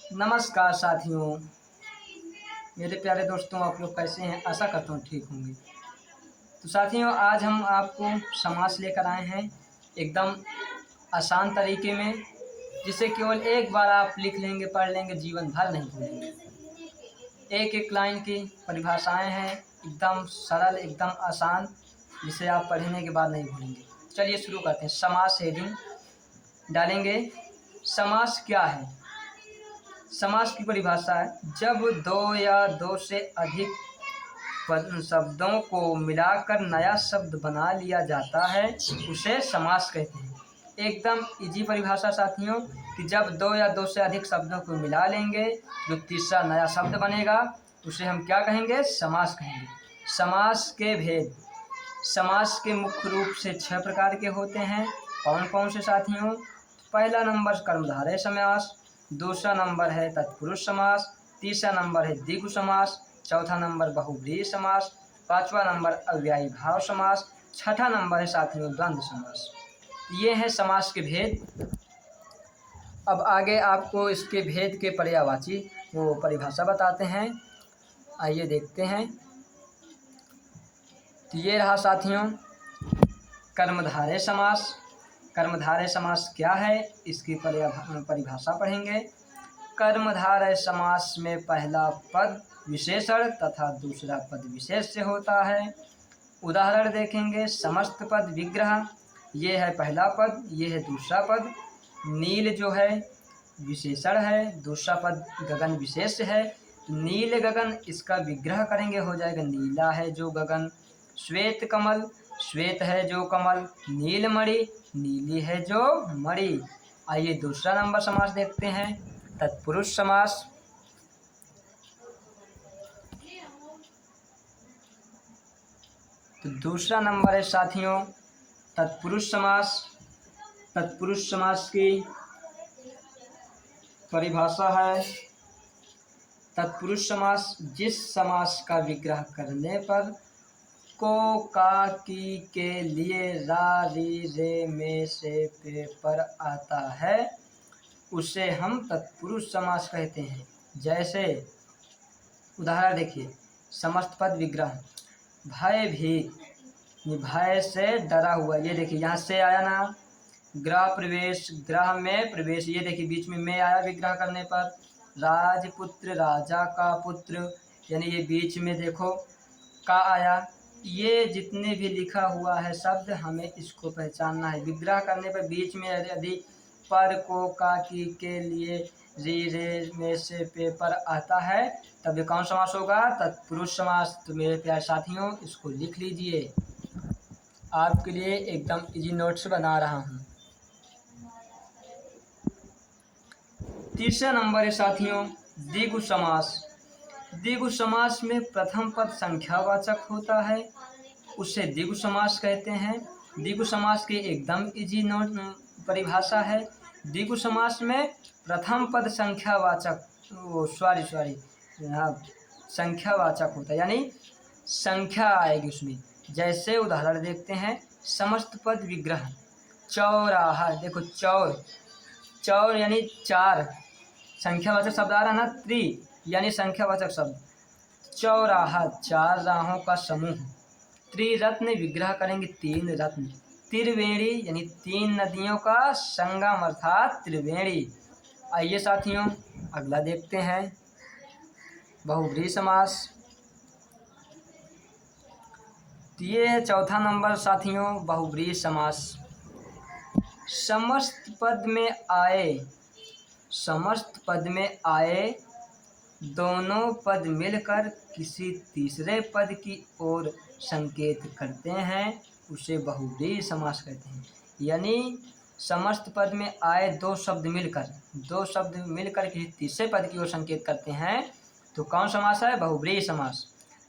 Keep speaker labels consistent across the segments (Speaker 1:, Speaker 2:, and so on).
Speaker 1: नमस्कार साथियों, मेरे प्यारे दोस्तों, आप लोग कैसे हैं? आशा करता हूँ ठीक होंगे। तो साथियों, आज हम आपको समास लेकर आए हैं एकदम आसान तरीके में, जिसे केवल एक बार आप लिख लेंगे, पढ़ लेंगे, जीवन भर नहीं भूलेंगे। एक एक लाइन की परिभाषाएं हैं, एकदम सरल, एकदम आसान, जिसे आप पढ़ने के बाद नहीं भूलेंगे। चलिए शुरू करते हैं। समास हेडिंग डालेंगे। समास क्या है? समास की परिभाषा है, जब दो या दो से अधिक शब्दों को मिलाकर नया शब्द बना लिया जाता है, उसे समास कहते हैं। एकदम इजी परिभाषा साथियों, कि जब दो या दो से अधिक शब्दों को मिला लेंगे, जो तीसरा नया शब्द बनेगा, उसे हम क्या कहेंगे? समास कहेंगे। समास के भेद। समास के मुख्य रूप से 6 प्रकार के होते हैं। कौन कौन से साथियों? पहला नंबर कर्मधारय समास, दूसरा नंबर है तत्पुरुष समास, तीसरा नंबर है द्विगु समास, चौथा नंबर बहुव्रीहि समास, पांचवा नंबर अव्ययी भाव समास, छठा नंबर है साथियों द्वंद्व समास। ये है समास के भेद। अब आगे आपको इसके भेद के पर्यायवाची वो परिभाषा बताते हैं। आइए देखते हैं। तो ये रहा साथियों कर्मधारय समास। कर्मधारय समास क्या है, इसकी परिभाषा पढ़ेंगे। कर्मधारय समास में पहला पद विशेषण तथा दूसरा पद विशेष से होता है। उदाहरण देखेंगे। समस्त पद विग्रह, ये है पहला पद, ये है दूसरा पद। नील जो है विशेषण है, दूसरा पद गगन विशेष है। तो नील गगन, इसका विग्रह करेंगे, हो जाएगा नीला है जो गगन। श्वेत कमल, श्वेत है जो कमल। नीलमणि, नीली है जो मणि। आइए दूसरा नंबर समास देखते हैं, तत्पुरुष समास। तो दूसरा नंबर है साथियों तत्पुरुष समास। तत्पुरुष समास की परिभाषा है, तत्पुरुष समास जिस समास का विग्रह करने पर को, का, की के लिए रा, री, रे, में, से, पे, पर आता है, उसे हम तत्पुरुष समास कहते हैं। जैसे उदाहरण देखिए। समस्त पद विग्रह, भयभीत, भय से डरा हुआ, ये देखिए यहाँ से आया ना। ग्रह प्रवेश, ग्रह में प्रवेश, ये देखिए बीच में आया विग्रह करने पर। राजपुत्र, राजा का पुत्र, यानी ये बीच में देखो का आया। ये जितने भी लिखा हुआ है शब्द, हमें इसको पहचानना है। विग्रह करने पर बीच में यदि पर, को, का, की के लिए री, रे, में, से, पे, पर आता है, तब ये कौन समास होगा? तत्पुरुष समास। तो मेरे प्यारे साथियों, इसको लिख लीजिए, आपके लिए एकदम इजी नोट्स बना रहा हूँ। तीसरा नंबर है साथियों द्विगु समास। द्विगु समास में प्रथम पद संख्यावाचक होता है, उसे द्विगु समास कहते हैं। द्विगु समास की एकदम इजी नोट परिभाषा है। द्विगु समास में प्रथम पद संख्यावाचक, संख्यावाचक होता है, यानी संख्या आएगी उसमें। जैसे उदाहरण देखते हैं। समस्त पद विग्रह, चौराहा, देखो चौर, चौर यानी चार, संख्यावाचक शब्द आ रहा ना, यानी संख्यावाचक शब्द। चौराहा, चार राहों का समूह। त्रिरत्न, विग्रह करेंगे 3 रत्न। त्रिवेणी यानी 3 नदियों का संगम अर्थात त्रिवेणी। आइए साथियों अगला देखते हैं, बहुव्रीहि समास। ये है चौथा नंबर साथियों बहुव्रीहि समास। समस्त पद में आए, समस्त पद में आए दोनों पद मिलकर किसी तीसरे पद की ओर संकेत करते हैं, उसे बहुव्रीहि समास कहते हैं। यानी समस्त पद में आए दो शब्द मिलकर किसी तीसरे पद की ओर संकेत करते हैं, तो कौन समास है? बहुव्रीहि समास।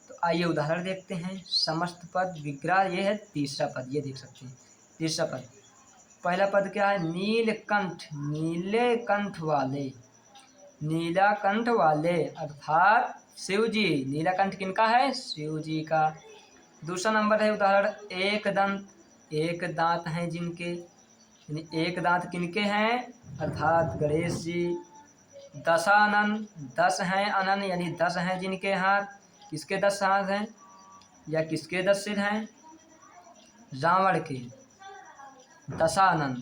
Speaker 1: तो आइए उदाहरण देखते हैं। समस्त पद विग्रह, ये है तीसरा पद, ये देख सकते हैं तीसरा पद। पहला पद क्या है? नीलकंठ, नीले कंठ वाले, नीला कंठ वाले अर्थात शिव जी। नीला कंठ किनका है? शिव जी का। दूसरा नंबर है उदाहरण एक दंत, एक दांत हैं जिनके, यानी एक दांत किनके हैं? अर्थात गणेश जी। दशानन, 10 हैं अनन यानी 10 हैं जिनके हाथ। किसके 10 हाथ हैं या किसके 10 सिर हैं? रावण के। दशानन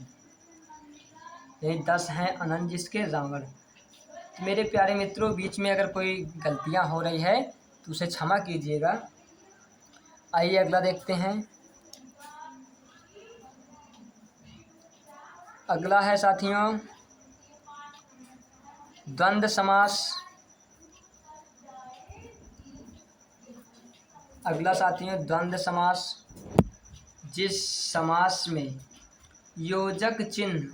Speaker 1: यही 10 हैं अनन जिसके, रावण। तो मेरे प्यारे मित्रों, बीच में अगर कोई गलतियां हो रही है तो उसे क्षमा कीजिएगा। आइए अगला देखते हैं। अगला है साथियों द्वंद्व समास। अगला साथियों द्वंद्व समास, जिस समास में योजक चिन्ह,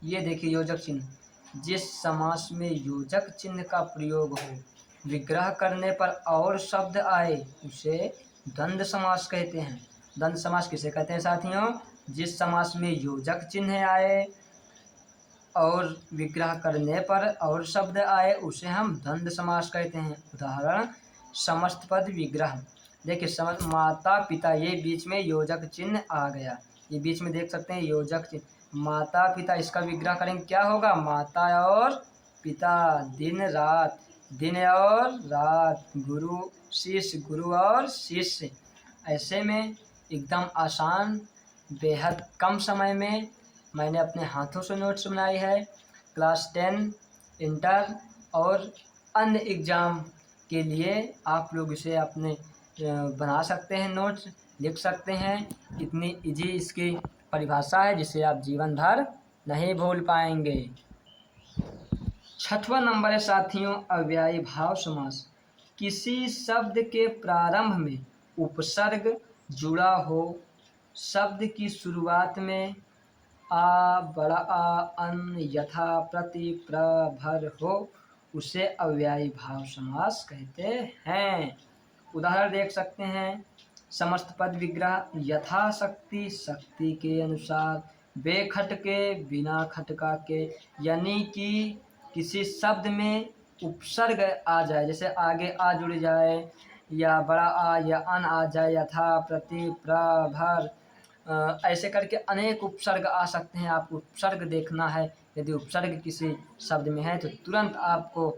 Speaker 1: ये देखिए योजक चिन्ह, जिस समास में योजक चिन्ह का प्रयोग हो, विग्रह करने पर और शब्द आए, उसे द्वंद्व समास कहते हैं। द्वंद्व समास किसे कहते हैं साथियों? जिस समास में योजक चिन्ह आए और विग्रह करने पर और शब्द आए, उसे हम द्वंद्व समास कहते हैं। उदाहरण समस्त पद विग्रह। देखिए समस्त माता पिता, ये बीच में योजक चिन्ह आ गया, ये बीच में देख सकते हैं योजक चिन्ह। माता पिता, इसका विग्रह करेंगे क्या होगा? माता और पिता। दिन रात, दिन और रात। गुरु शिष्य, गुरु और शिष्य। ऐसे में एकदम आसान, बेहद कम समय में मैंने अपने हाथों से नोट्स बनाई है। क्लास 10, इंटर और अन्य एग्ज़ाम के लिए आप लोग इसे अपने बना सकते हैं, नोट्स लिख सकते हैं। इतनी इजी इसकी परिभाषा है जिसे आप जीवन भर नहीं भूल पाएंगे। 6वां नंबर है साथियों अव्ययी भाव समास। किसी शब्द के प्रारंभ में उपसर्ग जुड़ा हो, शब्द की शुरुआत में आ, बड़ा आ, अन, यथा, प्रति, प्र, भर हो, उसे अव्ययी भाव समास कहते हैं। उदाहरण देख सकते हैं। समस्त पद विग्रह, यथाशक्ति, शक्ति के अनुसार, बेखटके, बिना खटका के। यानी कि किसी शब्द में उपसर्ग आ जाए, जैसे आगे आ जुड़ जाए या बड़ा आ या अन आ जाए, यथा, प्रति, प्र, भर, ऐसे करके अनेक उपसर्ग आ सकते हैं। आपको उपसर्ग देखना है। यदि उपसर्ग किसी शब्द में है तो तुरंत आपको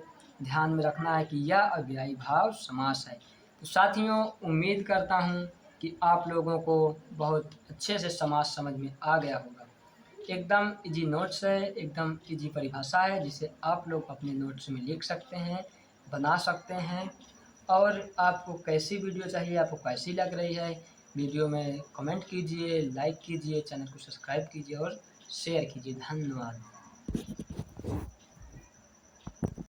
Speaker 1: ध्यान में रखना है कि यह अव्ययी भाव समास है। तो साथियों, उम्मीद करता हूँ कि आप लोगों को बहुत अच्छे से समास समझ में आ गया होगा। एकदम इजी नोट्स है, एकदम इजी परिभाषा है जिसे आप लोग अपने नोट्स में लिख सकते हैं, बना सकते हैं। और आपको कैसी वीडियो चाहिए, आपको कैसी लग रही है, वीडियो में कमेंट कीजिए, लाइक कीजिए, चैनल को सब्सक्राइब कीजिए और शेयर कीजिए। धन्यवाद।